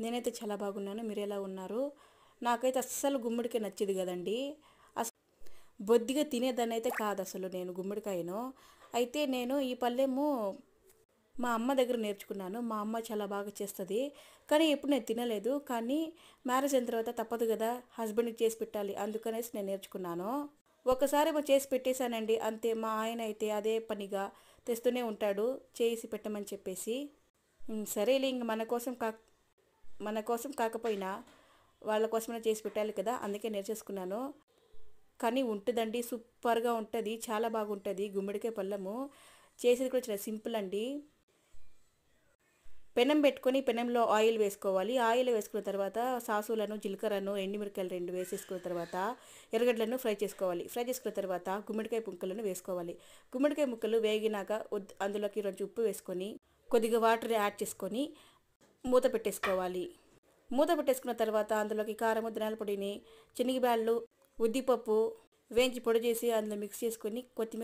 నేనైతే చాలా బాగున్నాను. మీరెలా ఉన్నారు? నాకైతే అస్సలు గుమ్మడికాయ నచ్చేది కదండీ. అస్ బొద్దిగా తినేదాన్నయితే కాదసలు నేను గుమ్మడికాయను. అయితే నేను ఈ పళ్ళెము మా అమ్మ దగ్గర నేర్చుకున్నాను. మా అమ్మ చాలా బాగా చేస్తది. కానీ ఎప్పుడు నేను తినలేదు. కానీ మ్యారేజ్ అయిన తర్వాత తప్పదు కదా! హస్బెండ్‌కి చేసి పెట్టాలి. అందుకనేసి నేను నేర్చుకున్నాను. ఒకసారేమో చేసి పెట్టేశానండి. అంతే మా ఆయన అయితే అదే పనిగా తెస్తూనే ఉంటాడు చేసి పెట్టమని చెప్పేసి. సరేలే ఇంక మన కోసం కాకపోయినా వాళ్ళ కోసమైనా చేసి పెట్టాలి కదా! అందుకే నేర్చేసుకున్నాను. కానీ ఉంటుందండి, సూపర్‌గా ఉంటది. చాలా బాగుంటది గుమ్మడికాయ పళ్ళెము. చేసేది కూడా చాలా సింపుల్ అండి. పెనం పెట్టుకొని పెనంలో ఆయిల్ వేసుకోవాలి. ఆయిల్ వేసుకున్న తర్వాత సాసులను, జీలకర్రను, ఎండుమిరపకాయలు 2 వేసేసుకున్న తర్వాత ఎర్రగడ్డలను ఫ్రై చేసుకోవాలి. ఫ్రై చేసుకున్న తర్వాత గుమ్మడికాయ ముక్కలను వేసుకోవాలి. గుమ్మడికాయ ముక్కలు వేగినాక అందులోకి కొంచెం ఉప్పు వేసుకొని కొద్దిగా వాటర్ యాడ్ చేసుకొని మూత పెట్టేసుకోవాలి. మూత పెట్టేసుకున్న తర్వాత అందులోకి కారము, ధనియాల పొడిని, శనగబ్యాళ్ళు, ఉద్దిపప్పు వేయించి పొడి చేసి అందులో మిక్స్ చేసుకొని కొత్తిమీర